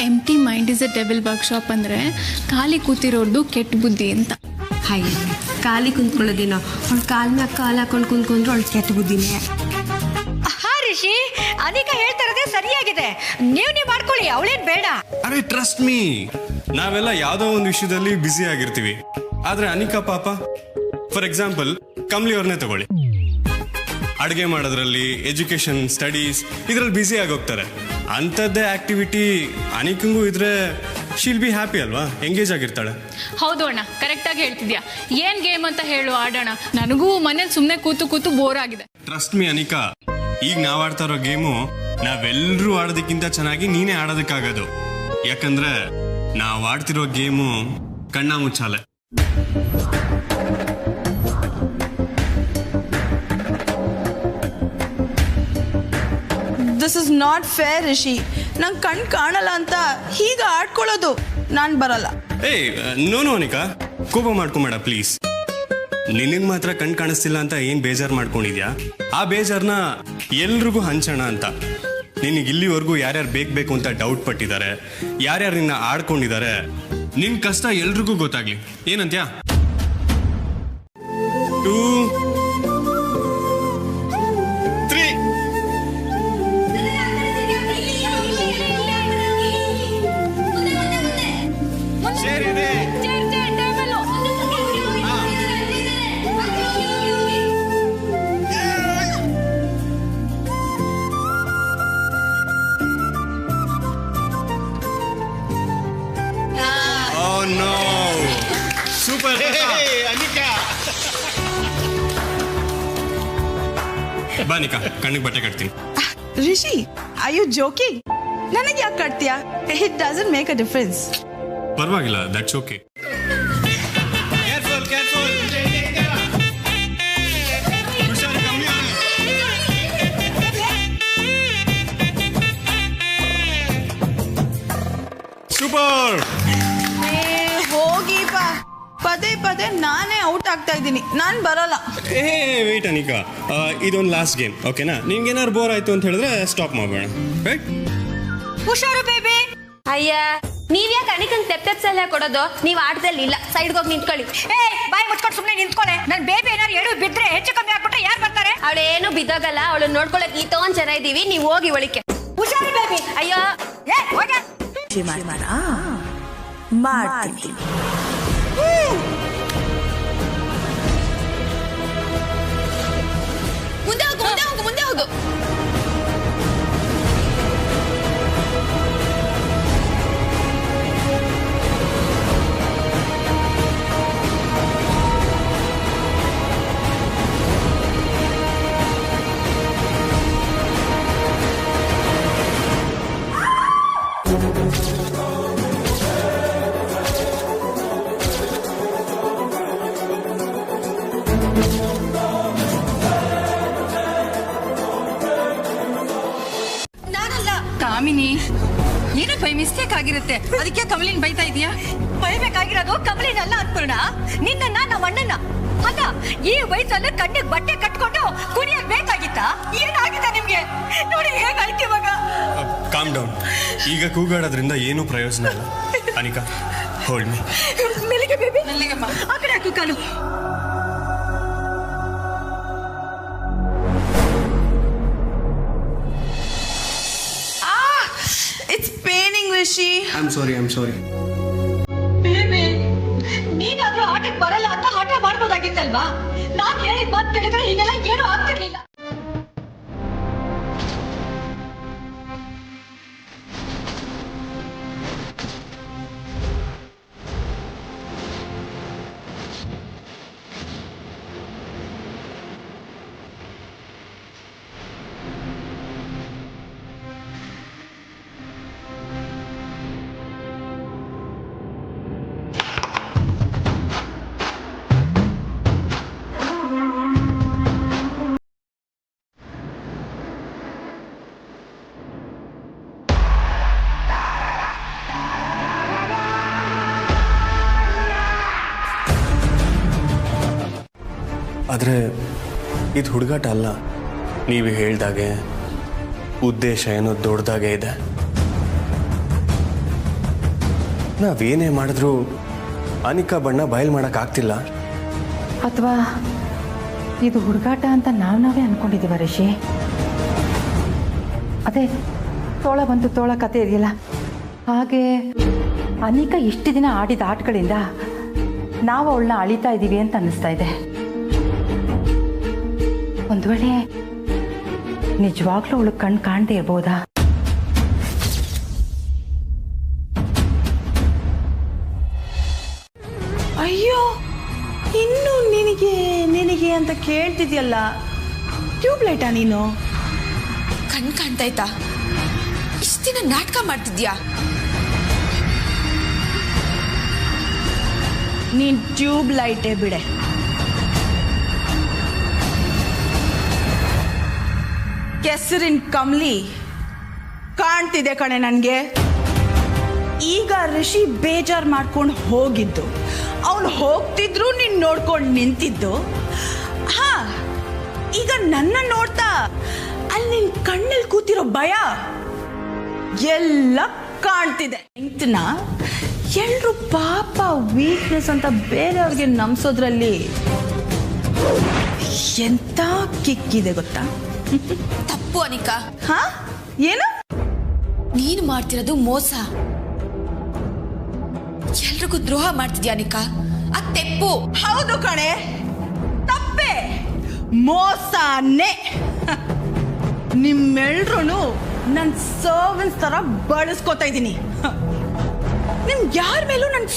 Empty mind is a devil workshop ಅಂದ್ರೆ ಖಾಲಿ ಕೂತಿರೋದು ಕೆಟ್ಟ ಬುದ್ಧಿ ಅಂತ. ಹಾಯ್, ಖಾಲಿ ಕುಂತ್ಕೊಳ್ಳೋದೇನೋ, ಅವಳು ಕಾಲ್ ಮ್ಯಾಗ ಕಾಲ್ ಹಾಕೊಂಡು ಕುಂತ್ಕೊಂಡ್ರು ಅವಳು ಕೆಟ್ಟ ಬುದ್ಧಿನೇ. ಹಾ ರಿಷಿ, ಅನಿಕಾ ಹೇಳ್ತಾ ಇರೋದೇ ಸರಿಯಾಗಿದೆ. ನೀವ್ ಮಾಡ್ಕೊಳ್ಳಿ, ಅವಳೇನ್ ಬೇಡ. ಅರೆ ಟ್ರಸ್ಟ್ ಮೀ, ನಾವೆಲ್ಲ ಯಾವ್ದೋ ಒಂದು ವಿಷಯದಲ್ಲಿ ಬ್ಯುಸಿ ಆಗಿರ್ತೀವಿ. ಆದ್ರೆ ಅನಿಕಾ ಪಾಪ, ಫಾರ್ ಎಕ್ಸಾಂಪಲ್ ಕಮ್ಲಿ ಅವ್ರನ್ನೇ ತಗೊಳ್ಳಿ, ಅಡುಗೆ ಮಾಡೋದ್ರಲ್ಲಿ, ಎಜುಕೇಶನ್, ಸ್ಟಡೀಸ್ ಇದ್ರಲ್ಲಿ ಬ್ಯುಸಿ ಆಗೋಗ್ತಾರೆ. ಅಂಥದ್ದೇ ಆಕ್ಟಿವಿಟಿ ಅನಿಕಂಗೂ ಇದ್ರೆ ಶೀಲ್ ಬಿ ಹ್ಯಾಪಿ ಅಲ್ವಾ, ಎಂಗೇಜ್ ಆಗಿರ್ತಾಳೆ. ಹೌದು ಅಣ್ಣ, ಕರೆಕ್ಟ್ ಆಗಿ ಹೇಳ್ತಿದ್ಯಾ. ಏನ್ ಗೇಮ್ ಅಂತ ಹೇಳು, ಆಡೋಣ. ನನಗೂ ಮನೇಲಿ ಸುಮ್ನೆ ಕೂತು ಕೂತು ಬೋರ್ ಆಗಿದೆ. ಟ್ರಸ್ಟ್ ಮೀ ಅನಿಕಾ, ಈಗ ನಾವ್ ಆಡ್ತಾ ಇರೋ ಗೇಮು ನಾವೆಲ್ಲರೂ ಆಡೋದಕ್ಕಿಂತ ಚೆನ್ನಾಗಿ ನೀನೇ ಆಡೋದಕ್ಕಾಗೋದು. ಯಾಕಂದ್ರೆ ನಾವ್ ಆಡ್ತಿರೋ ಗೇಮು ಕಣ್ಣ ಮುಚ್ಚಾಲೆ. This is not fair Rishi. ನಂಗೆ ಕಣ್ ಕಾಣಲ್ಲ ಅಂತ ಹೀಗ ಆಡ್ಕೊಳ್ಳೋದು ನಾನ್ ಬರಲ್ಲ. ಏಯ್ ನೋ ಅನಿಕಾ, ಕೋಪ ಮಾಡ್ಕೊಂಬೇಡ ಪ್ಲೀಸ್. ನಿನಗ್ ಮಾತ್ರ ಕಣ್ ಕಾಣಿಸ್ತಿಲ್ಲ ಅಂತ ಏನ್ ಬೇಜಾರ್ ಮಾಡ್ಕೊಂಡಿದ್ಯಾ? ಆ ಬೇಜಾರ್ನ ಎಲ್ರಿಗೂ ಹಂಚೋಣ ಅಂತ. ನಿನಗೆ ಇಲ್ಲಿವರೆಗೂ ಯಾರ್ಯಾರು ಬೇಕು ಅಂತ ಡೌಟ್ ಪಟ್ಟಿದ್ದಾರೆ, ಯಾರ್ಯಾರು ನಿನ್ನ ಆಡ್ಕೊಂಡಿದ್ದಾರೆ, ನಿನ್ ಕಷ್ಟ ಎಲ್ರಿಗೂ ಗೊತ್ತಾಗ್ಲಿ. ಏನಂತ್ಯಾ? 2 3 ಸೇರಿದೆ. Oh no! Super! ಅನಿಕಾ, ಬಾ ನಿಕಾ, ಕಣ್ಣಿಗೆ ಬಟ್ಟೆ ಕಟ್ತೀನಿ. Rishi, I you joking? ನನಗೆ ಯಾಕೆ ಕಟ್ತೀಯಾ? It doesn't make a difference. ಪರವಾಗಿಲ್ಲ, ದಟ್ಸ್ ಓಕೆ. ಸೂಪರ್! ಹೋಗಿ ಬಾ. ಪದೇ ಪದೇ ನಾನೇ ಔಟ್ ಆಗ್ತಾ ಇದ್ದೀನಿ, ನಾನ್ ಬರಲ್ಲ. ವೇಟ್ ಅನಿಕಾ, ಇದೊಂದು ಲಾಸ್ಟ್ ಗೇಮ್, ಓಕೆನಾ? ನಿಮ್ಗೆ ಏನಾದ್ರು ಬೋರ್ ಆಯ್ತು ಅಂತ ಹೇಳಿದ್ರೆ ಸ್ಟಾಪ್ ಮಾಡೋಣ, ರೈಟ್? ಹುಷಾರು ಬೇಬಿ. ಅಯ್ಯ, ನೀವ್ ಯಾಕೆ ಅನಿಕಂಗ್ ತೆಪ್ ಸಲಹೆ ಕೊಡೋದು? ನೀವ್ ಆಟದಲ್ಲಿ ಇಲ್ಲ, ಸೈಡ್ಗೆ ಹೋಗಿ ನಿಂತ್ಕೊಳ್ಳಿ. ಏ, ಬಾಯಿ ಮುಚ್ಕೊಂಡು ಸುಮ್ಮನೆ ನಿಂತ್ಕೊಳ್ಳೆ. ನನ್ ಬೇಬಿ ಏನಾರು ಎಡು ಬಿದ್ರೆ ಹೆಚ್ಚು ಕಮ್ಮಿ ಆಗ್ಬಿಟ್ರೆ ಯಾರು ಬರ್ತಾರೆ? ಅವಳೇನು ಬಿದ್ದೋಗಲ್ಲ, ಅವಳು ನೋಡ್ಕೊಳಕ್ ಈತೊಂದ್ ಜನ ಇದೀವಿ, ನೀವ್ ಹೋಗಿ ಒಳಿಕೆ. ಹುಷಾರು ಬೇಬಿ. ಅಯ್ಯೋ, ಏ ಹೋಗ. ಮಾಡ್ತೀನಿ. ಮುಂದೆ ಹೋಗು, ಮುಂದೆ ಹೋಗು, ಮುಂದೆ ಹೋಗು. ಕಾಮಿನಿ, ಏನೋ ಬೈ ಮಿಸ್ಟೇಕ್ ಆಗಿರುತ್ತೆ, ಅದಕ್ಕೆ ಕಮಲಿನ್ ಬೈತಾ ಇದೀಯಾ? ಬೈಬೇಕಾಗಿರೋದು ಕಮಲಿನಲ್ಲ ಅನ್ಪೂರ್ಣ, ನಿನ್ನನ್ನ ನಮ್ಮ ಅಣ್ಣನ. ಅಲ್ಲ, ಈ ವಯಸ್ಸಲ್ಲಿ ಕಣ್ಣಿಗೆ ಬಟ್ಟೆ ಕಟ್ಕೊಂಡು ಕುಣಿಯಕ್ ಬೇಕಾಗಿತ್ತ? ಏನಾಗಿದೆ ನಿಮ್ಗೆ? ನೋಡಿ ಹೇಗಾಯ್ತು ಇವಾಗ. Calm down. ಈಗ ಕೂಗಾಡೋದ್ರಿಂದ ಏನೂ ಪ್ರಯೋಜನ ಇಲ್ಲ. Anika, hold me. ಮೆಲ್ಲಿಗೆ ಬೇಬಿ, ಮೆಲ್ಲಿಗೆಮ್ಮ. ಆ ಕಡೆ ಹಾಕು ಕಾಲು. It's paining Rishi. I am sorry. Baby, ನೀನಾದ್ರೂ ಆಟಕ್ಕೆ ಬರಲ್ಲ ಅಂತ ಆಟ ಮಾಡ್ಬೋದಾಗಿತ್ತಲ್ವಾ? ನಾನ್ ಹೇಳಿದ ಮಾತು ಕೇಳಿದ್ರೆ ಹೀಗೆಲ್ಲ ಏನೂ ಆಗ್ತಿರ್ಲಿಲ್ಲ. ಆದರೆ ಇದು ಹುಡುಗಾಟ ಅಲ್ಲ. ನೀವು ಹೇಳ್ದಾಗೆ ಉದ್ದೇಶ ಏನೋ ದೊಡ್ಡದಾಗೆ ಇದೆ. ನಾವೇನೇ ಮಾಡಿದ್ರೂ ಅನಿಕಾ ಬಣ್ಣ ಬಯಲು ಮಾಡೋಕ್ಕಾಗ್ತಿಲ್ಲ. ಅಥವಾ ಇದು ಹುಡುಗಾಟ ಅಂತ ನಾವೇ ಅನ್ಕೊಂಡಿದ್ದೀವ ರಿಷಿ? ಅದೇ ತೋಳ ಬಂತು ತೋಳ ಕತೆ ಇದೆಯಲ್ಲ, ಹಾಗೆ ಅನಿಕಾ ಇಷ್ಟು ದಿನ ಆಡಿದ ಆಟಗಳಿಂದ ನಾವು ಅವಳನ್ನ ಅಳಿತಾ ಇದ್ದೀವಿ ಅಂತ ಅನ್ನಿಸ್ತಾ ಇದೆ. ಒಂದು ವೇಳೆ ನಿಜವಾಗ್ಲೂ ಅವಳು ಕಣ್ ಕಾಣದೇ ಇರ್ಬೋದಾ? ಅಯ್ಯೋ, ಇನ್ನು ನಿನಗೆ ಅಂತ ಕೇಳ್ತಿದ್ಯಲ್ಲ, ಟ್ಯೂಬ್ಲೈಟಾ ನೀನು? ಕಣ್ ಕಾಣ್ತಾಯ್ತಾ? ಇಷ್ಟ ದಿನ ನಾಟಕ ಮಾಡ್ತಿದ್ಯಾ ನೀನ್? ಟ್ಯೂಬ್ ಲೈಟೇ ಬಿಡೆ. ಕೆಸರಿನ ಕಮ್ಲಿ ಕಾಣ್ತಿದೆ ಕಣೆ ನನ್ಗೆ. ಈಗ ರಿಷಿ ಬೇಜಾರ್ ಮಾಡ್ಕೊಂಡು ಹೋಗಿದ್ದು, ಅವನು ಹೋಗ್ತಿದ್ರು ನೀನ್ ನೋಡ್ಕೊಂಡು ನಿಂತಿದ್ದು. ಹಾ, ಈಗ ನನ್ನ ನೋಡ್ತಾ ಅಲ್ಲಿ ನಿನ್ ಕಣ್ಣಲ್ಲಿ ಕೂತಿರೋ ಭಯ ಎಲ್ಲ ಕಾಣ್ತಿದೆ. ಇಂತನ ಎಲ್ರು ಪಾಪ ವೀಕ್ನೆಸ್ ಅಂತ ಬೇರೆಯವ್ರಿಗೆ ನಂಬಿಸೋದ್ರಲ್ಲಿ ಎಂತ ಕಿಕ್ಕಿದೆ ಗೊತ್ತಾ? ತಪ್ಪು ಅನಿಕಾ. ಹಾ, ಏನು? ನೀನು ಮಾಡ್ತಿರೋದು ಮೋಸ. ಎಲ್ರಿಗೂ ದ್ರೋಹ ಮಾಡ್ತಿದ್ಯಾ ಅನಿಕಾ? ಅದ್ ತೆಪ್ಪು. ಹೌದು ಕಣೆ, ತಪ್ಪೆ, ಮೋಸನೇ. ನಿಮ್ಮೆಲ್ರೂ ನನ್ ಸರ್ವೆನ್ಸ್ ತರ ಬಳಸ್ಕೊತಾ ಇದ್ದೀನಿ. ನಿಮ್ ಯಾರ ಮೇಲೂ ನನ್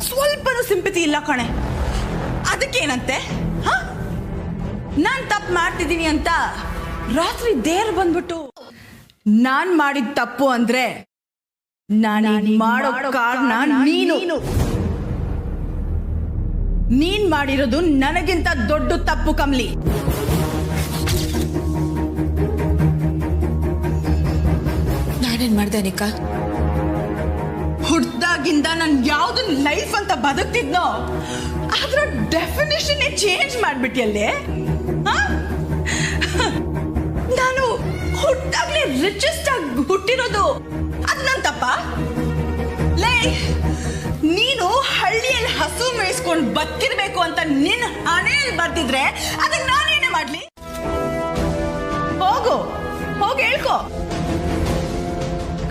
ಸ್ವಲ್ಪನೂ ಸಿಂಪತಿ ಇಲ್ಲ ಕಣೆ. ಅದಕ್ಕೇನಂತೆ? ಹ, ನಾನ್ ತಪ್ಪು ಮಾಡ್ತಿದ್ದೀನಿ ಅಂತ ರಾತ್ರಿ ದೇರ್ ಬಂದ್ಬಿಟ್ಟು ನಾನ್ ಮಾಡಿದ ತಪ್ಪು ಅಂದ್ರೆ ನಾನು ಮಾಡೋ ಕಾರಣ ನೀನ್ ಮಾಡಿರೋದು ನನಗಿಂತ ದೊಡ್ಡ ತಪ್ಪು ಕಮ್ಲಿ. ನಾನೇನ್ ಮಾಡ್ದೆ ಅನಿಕಾ? ಹುಡ್ದಾಗಿಂದ ನಾನು ಯಾವ್ದು ಲೈಫ್ ಅಂತ ಬದುಕ್ತಿದ್ನೋ ಅದ್ರ ಡೆಫಿನೇಷನ್ ಚೇಂಜ್ ಮಾಡ್ಬಿಟ್ಟಿಯಲ್ಲೇ. ನಾನು ಹುಟ್ಟಾಗ್ಲೇ ರಿಚೆಸ್ಟ್ ಆಗಿ ಹುಟ್ಟಿರೋದು ಅದ್ ನನ್ ತಪ್ಪ? ಲೇ, ನೀನು ಹಳ್ಳಿಯಲ್ಲಿ ಹಸು ಮೇಯಿಸ್ಕೊಂಡು ಬದುಕಿರ್ಬೇಕು ಅಂತ ನಿನ್ನ ಹಣೆಯಲ್ಲಿ ಬರ್ತಿದ್ರೆ ಅದನ್ನ ನಾನೇನೇ ಮಾಡ್ಲಿ? ಹೋಗಿ ಹೇಳ್ಕೊ.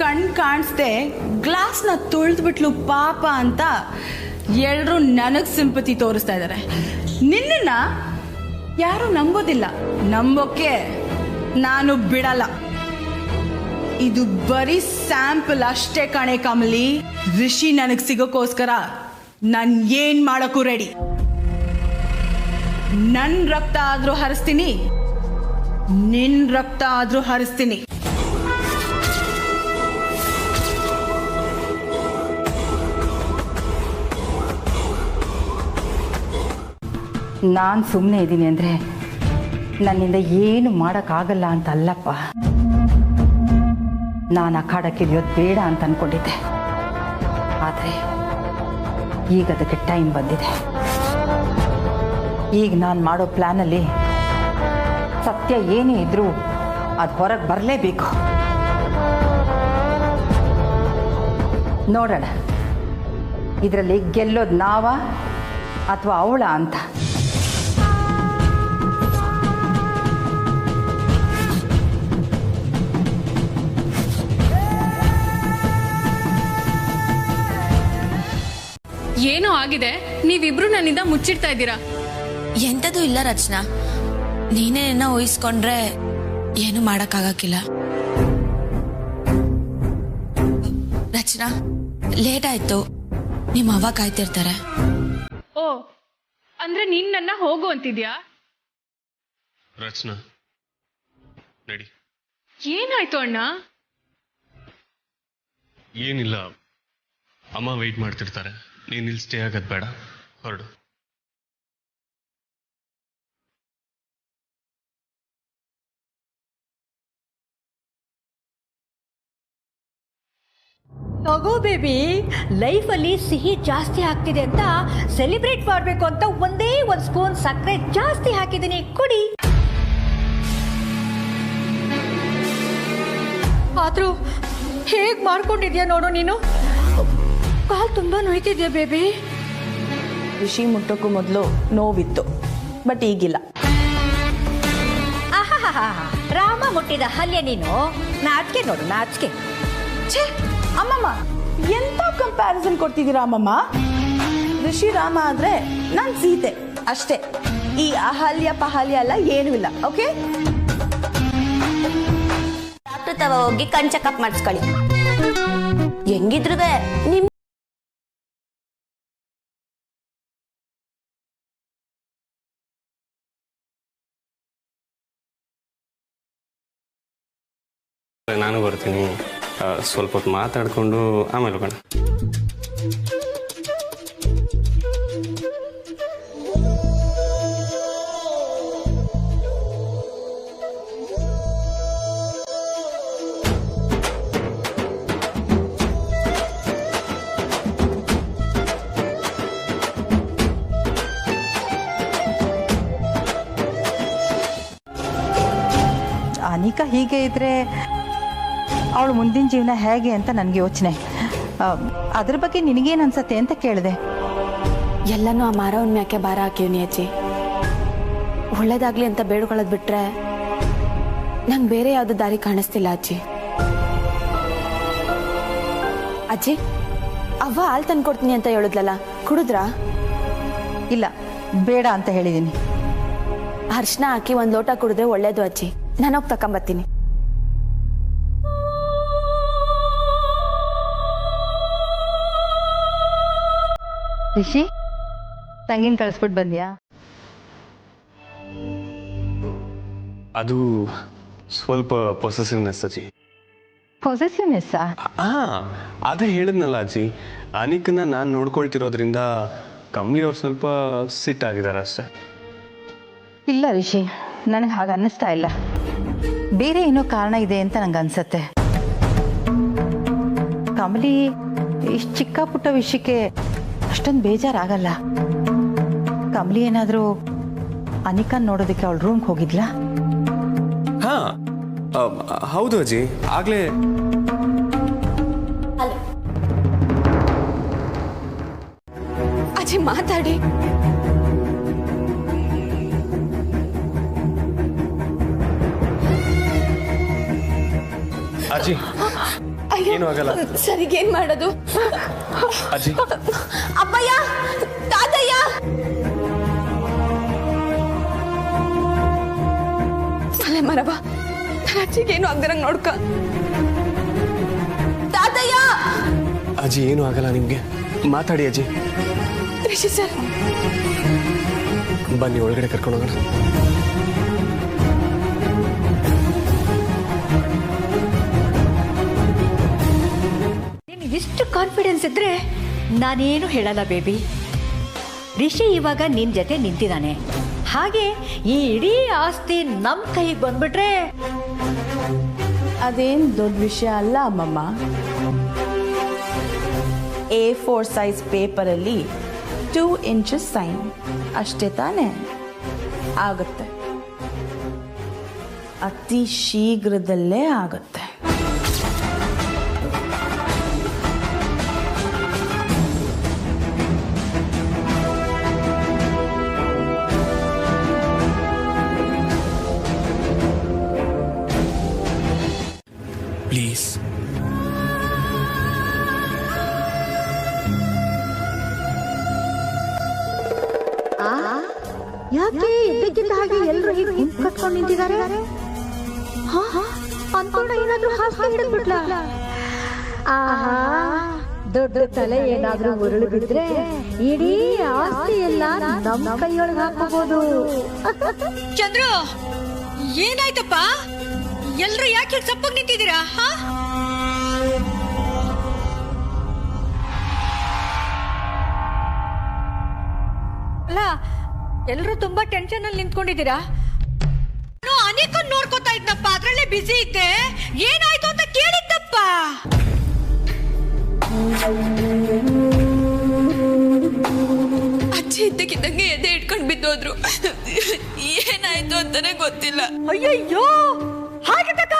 ಕಣ್ ಕಾಣಿಸ್ದೆ ಗ್ಲಾಸ್ನ ತುಳಿದ್ಬಿಟ್ಲು ಪಾಪ ಅಂತ ಎಲ್ರು ನನಗ್ ಸಿಂಪತಿ ತೋರಿಸ್ತಾ ಇದ್ದಾರೆ. ನಿನ್ನ ಯಾರು ನಂಬೋದಿಲ್ಲ. ನಂಬೋಕೆ ನಾನು ಬಿಡಲ್ಲ. ಇದು ಬರೀ ಸ್ಯಾಂಪಲ್ ಅಷ್ಟೇ ಕಣೆ ಕಮಲಿ. ರಿಷಿ ನನಗ್ ಸಿಗೋಕ್ಕೋಸ್ಕರ ನಾನ್ ಏನ್ ಮಾಡಕ್ಕೂ ರೆಡಿ. ನನ್ ರಕ್ತ ಆದ್ರೂ ಹರಿಸ್ತೀನಿ, ನಿನ್ ರಕ್ತ ಆದ್ರೂ ಹರಿಸ್ತೀನಿ. ನಾನು ಸುಮ್ಮನೆ ಇದ್ದೀನಿ ಅಂದರೆ ನನ್ನಿಂದ ಏನು ಮಾಡೋಕ್ಕಾಗಲ್ಲ ಅಂತ ಅಲ್ಲಪ್ಪ. ನಾನು ಅಖಾಡಕ್ಕೆ ಇಳಿಯೋದು ಬೇಡ ಅಂತ ಅಂದ್ಕೊಂಡಿದ್ದೆ. ಆದರೆ ಈಗ ಅದಕ್ಕೆ ಟೈಮ್ ಬಂದಿದೆ. ಈಗ ನಾನು ಮಾಡೋ ಪ್ಲ್ಯಾನಲ್ಲಿ ಸತ್ಯ ಏನೇ ಇದ್ರೂ ಅದು ಹೊರಗೆ ಬರಲೇಬೇಕು. ನೋಡೋಣ ಇದರಲ್ಲಿ ಗೆಲ್ಲೋದು ನಾವ ಅಥವಾ ಅವಳ ಅಂತ. ಏನೋ ಆಗಿದೆ, ನೀವಿಬ್ರು ನನ್ನಿಂದ ಮುಚ್ಚಿಡ್ತಾ ಇದ್ದೀರಾ. ಎಂಥದ್ದು ಇಲ್ಲ ರಚನಾ, ನೀನೇ ಊಹಿಸ್ಕೊಂಡ್ರೆ ಏನು ಮಾಡಕ್ಕಾಗಕ್ಕಿಲ್ಲ. ರಚನಾ, ಲೇಟ್ ಆಯ್ತು, ನಿಮ್ಮ ಅವ್ವ ಕಾಯ್ತಿರ್ತಾರೆ. ಓ, ಅಂದ್ರೆ ನೀನ್ ನನ್ನ ಹೋಗು ಅಂತಿದ್ಯಾ? ರಚನಾ ನಡಿ. ಏನಾಯ್ತು ಅಣ್ಣ? ಏನಿಲ್ಲ, ಅಮ್ಮ ವೆಯ್ಟ್ ಮಾಡ್ತಿರ್ತಾರೆ. ನೀನ್ ಇಲ್ಲಿ ಸ್ಟೇ ಆಗೋದು ಬೇಡ, ಹೊರಡು. ತಗೋ ಬೇಬಿ, ಲೈಫಲ್ಲಿ ಸಿಹಿ ಜಾಸ್ತಿ ಆಗ್ತಿದೆ ಅಂತ ಸೆಲೆಬ್ರೇಟ್ ಮಾಡಬೇಕು ಅಂತ ಒಂದೇ ಒಂದು ಸ್ಪೂನ್ ಸಕ್ಕರೆ ಜಾಸ್ತಿ ಹಾಕಿದ್ದೀನಿ, ಕುಡಿ. ಆದ್ರೂ ಹೇಗ್ ಮಾಡ್ಕೊಂಡಿದ್ಯಾ ನೋಡು ನೀನು. ಕಾಲು ತುಂಬಾ ನೋಯ್ತಿದ್ಯಾ ಬೇಬಿ? ಋಷಿ ಮುಟ್ಟೋಕ್ಕೂ ಮೊದಲು ನೋವಿತ್ತು, ಬಟ್ ಈಗಿಲ್ಲ. ರಾಮ ಮುಟ್ಟಿದ ಹಲ್ಯ ನೀನು. ನಾಚಿಕೆ ನೋಡು, ನಾಚಿಕೆ. ಛೇ ಅಮ್ಮಮ್ಮ, ಎಂತ ಕಂಪ್ಯಾರಿಸನ್ ಕೊಡ್ತಿದ್ದೀರಾ ಅಮ್ಮಮ್ಮ? ಋಷಿ ರಾಮ ಆದ್ರೆ ನಾನು ಸೀತೆ ಅಷ್ಟೇ. ಈ ಅಹಲ್ಯ ಪಹಲ್ಯ ಎಲ್ಲ ಏನೂ ಇಲ್ಲ. ಓಕೆ, ಡಾಕ್ಟರ್ ತವ ಹೋಗಿ ಕಣ್ ಚೆಕಪ್ ಮಾಡಿಸ್ಕೊಳ್ಳಿ. ಹೆಂಗಿದ್ರು ನಿಮ್ ನಾನು ಬರ್ತೀನಿ, ಸ್ವಲ್ಪ ಹೊತ್ತು ಮಾತಾಡ್ಕೊಂಡು ಆಮೇಲೆ ಹೋಗೋಣ. ಅನಿಕಾ ಹೀಗೆ ಇದ್ರೆ ಅವಳು ಮುಂದಿನ ಜೀವನ ಹೇಗೆ ಅಂತ ನನಗೆ ಯೋಚನೆ. ಅದ್ರ ಬಗ್ಗೆ ನಿನಗೇನು ಅನ್ಸತ್ತೆ ಅಂತ ಕೇಳಿದೆ. ಎಲ್ಲನೂ ಆ ಮಾರವನ್ ಮ್ಯಾಕೆ ಭಾರ ಹಾಕಿವ್ನಿ ಅಜ್ಜಿ. ಒಳ್ಳೇದಾಗ್ಲಿ ಅಂತ ಬೇಡ್ಕೊಳ್ಳೋದು ಬಿಟ್ರೆ ನಂಗೆ ಬೇರೆ ಯಾವ್ದು ದಾರಿ ಕಾಣಿಸ್ತಿಲ್ಲ ಅಜ್ಜಿ. ಅಜ್ಜಿ, ಅವ್ವ ಹಾಲು ತಂದ್ಕೊಡ್ತೀನಿ ಅಂತ ಹೇಳಿದ್ಲಲ್ಲ, ಕುಡಿದ್ರಾ? ಇಲ್ಲ, ಬೇಡ ಅಂತ ಹೇಳಿದ್ದೀನಿ. ಅರ್ಶನ ಹಾಕಿ ಒಂದು ಲೋಟ ಕುಡಿದ್ರೆ ಒಳ್ಳೇದು ಅಜ್ಜಿ. ನಾನೋಗಿ ತಕೊಂಬತ್ತೀನಿ. ರಿಷಿ, ತಂಗಿನ ಕಳಿಸ್ಬಿಟ್ಟು ಬಂದ್ಯಾ? ಅದು ಸ್ವಲ್ಪ ಪೊಸೆಸಿವ್ನೆಸ್ ಅಜ್ಜಿ. ಪೊಸೆಸಿವ್ನೆಸ್ಸಾ? ಅದೇ ಹೇಳಿದ್ನಲ್ಲ ಅಜ್ಜಿ, ಅನಿಕನ್ನ ನಾನು ನೋಡ್ಕೊಳ್ತಿರೋದ್ರಿಂದ ಕಮಲಿ ಅವ್ರು ಸ್ವಲ್ಪ ಸಿಟ್ಟಾಗಿದ್ದಾರೆ ಅಷ್ಟೇ. ಇಲ್ಲ ರಿಷಿ, ನನಗೆ ಹಾಗೆ ಅನ್ನಿಸ್ತಾ ಇಲ್ಲ. ಬೇರೆ ಏನೋ ಕಾರಣ ಇದೆ ಅಂತ ನಂಗೆ ಅನ್ಸತ್ತೆ. ಕಮಲಿ ಇಷ್ಟು ಚಿಕ್ಕ ಪುಟ್ಟ ವಿಷಯಕ್ಕೆ ಅಷ್ಟೊಂದು ಬೇಜಾರಾಗಲ್ಲ. ಕಮಲಿ ಏನಾದರೂ ಅನಿಕನ್ ನೋಡೋದಕ್ಕೆ ಅವಳ ರೂಮ್ಗೆ ಹೋಗಿದ್ಲಾ? ಹಾ ಹೌದು ಅಜ್ಜಿ, ಆಗ್ಲೇ. ಅಜ್ಜಿ ಮಾತಾಡಿ. ಅಜ್ಜಿ ಏನು ಆಗಲ್ಲ. ಸರಿಗೇನ್ ಮಾಡೋದು ಅಜ್ಜಿ? ಅಪ್ಪಯ್ಯ, ತಾತಯ್ಯ, ಅಲೆ ಮರವ, ನನ್ನ ಅಜ್ಜಿಗೇನು ಆಗ್ದಿರಂಗ್ ನೋಡ್ಕ. ತಾತಯ್ಯ. ಅಜ್ಜಿ ಏನು ಆಗಲ್ಲ ನಿಮ್ಗೆ, ಮಾತಾಡಿ ಅಜ್ಜಿ. ರಿಷಿ ಸರ್, ಬನ್ನಿ ಒಳಗಡೆ ಕರ್ಕೊಂಡು ಹೋಗೋಣ. ಇಷ್ಟು ಕಾನ್ಫಿಡೆನ್ಸ್ ಇದ್ರೆ ನಾನೇನು ಹೇಳಲ್ಲ ಬೇಬಿ. ರಿಷಿ ಇವಾಗ ನಿನ್ ಜೊತೆ ನಿಂತಿದ್ದಾನೆ. ಹಾಗೆ ಈ ಇಡೀ ಆಸ್ತಿ ನಮ್ ಕೈಗೆ ಬಂದ್ಬಿಟ್ರೆ ಅದೇನು ದೊಡ್ಡ ವಿಷಯ ಅಲ್ಲ ಅಮ್ಮಮ್ಮ. A4 ಸೈಜ್ ಪೇಪರಲ್ಲಿ 2 ಇಂಚಸ್ ಸೈನ್ ಅಷ್ಟೇ ತಾನೇ ಆಗುತ್ತೆ. ಅತಿ ಶೀಘ್ರದಲ್ಲೇ ಆಗುತ್ತೆ. ಪ್ಲೀಸ್. ಯಾಕೆ ಇದ್ದಕ್ಕಿದ್ದ ಹಾಗೆ ಎಲ್ಲರೂ ಹೀಗೆ ಗುಂಪು ಕಟ್ಕೊಂಡು ನಿಂತಿದ್ದಾರೆ? ಅನ್ಕೊಂಡ ಏನಾದ್ರೂ ಹಾಸ್ಯ ಹಿಡಿದ್ಬಿಟ್ಲ? ಆಹಾ, ದೊಡ್ಡ ತಲೆ ಏನಾದ್ರೂ ಉರುಳು ಬಿದ್ರೆ ಇಡೀ ಆಸ್ತಿ ಎಲ್ಲ ನಮ್ಮ ಕೈಯೊಳಗೆ ಹಾಕೋಬಹುದು. ಚಂದ್ರು, ಏನಾಯ್ತಪ್ಪ? ಎಲ್ರು ಯಾಕೆ ಸಪ್ಪಗ್ ನಿಂತಿದ್ದೀರಾ? ಅಲ್ಲ, ಎಲ್ರು ತುಂಬಾ ಟೆನ್ಷನ್ ಅಲ್ಲಿ ನಿಂತ್ಕೊಂಡಿದ್ದೀರಾ? ನಾನು ಅನೇಕನ್ ನೋಡ್ಕೋತಾ ಇದ್ನಪ್ಪ, ಅದ್ರಲ್ಲೇ ಬಿಸಿ ಇದ್ದೆ. ಏನಾಯ್ತು ಅಂತ ಕೇಳಿದ್ದಪ್ಪ. ಅಜ್ಜಿ ಇದ್ದಕ್ಕಿದ್ದಂಗೆ ಎದೆ ಇಟ್ಕೊಂಡು ಬಿದ್ದೋದ್ರು. ಏನಾಯ್ತು ಅಂತಾನೆ ಗೊತ್ತಿಲ್ಲ. ಅಯ್ಯಯ್ಯೋ, ಹಾಗೆ ತಕ.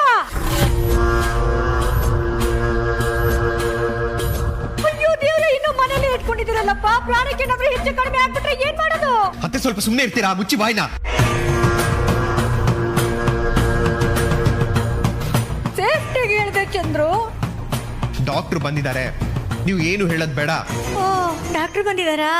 ಅಯ್ಯೋ ದೇವ್ರೆ, ಇನ್ನು ಮನೇಲಿ ಇಟ್ಕೊಂಡಿದ್ದೀರಲ್ಲಪ್ಪ. ಪ್ರಾಣಕ್ಕೆ ಏನಾದ್ರೂ ಹೆಚ್ಚು ಕಡಿಮೆ ಆಗ್ಬಿಟ್ರೆ ಏನ್ ಮಾಡೋದು? ಮತ್ತೆ ಸ್ವಲ್ಪ ಸುಮ್ಮನೆ ಇರ್ತೀರಾ? ಮುಚ್ಚಿ ಬಾಯ್ನ. ಸೇಫ್ಟಿಗೆ ಹೇಳಿದೆ ಚಂದ್ರು. ಡಾಕ್ಟರ್ ಬಂದಿದ್ದಾರೆ, ನೀವು ಏನು ಹೇಳೋದ್ ಬೇಡ. ಓ, ಡಾಕ್ಟರ್ ಬಂದಿದಾರಾ?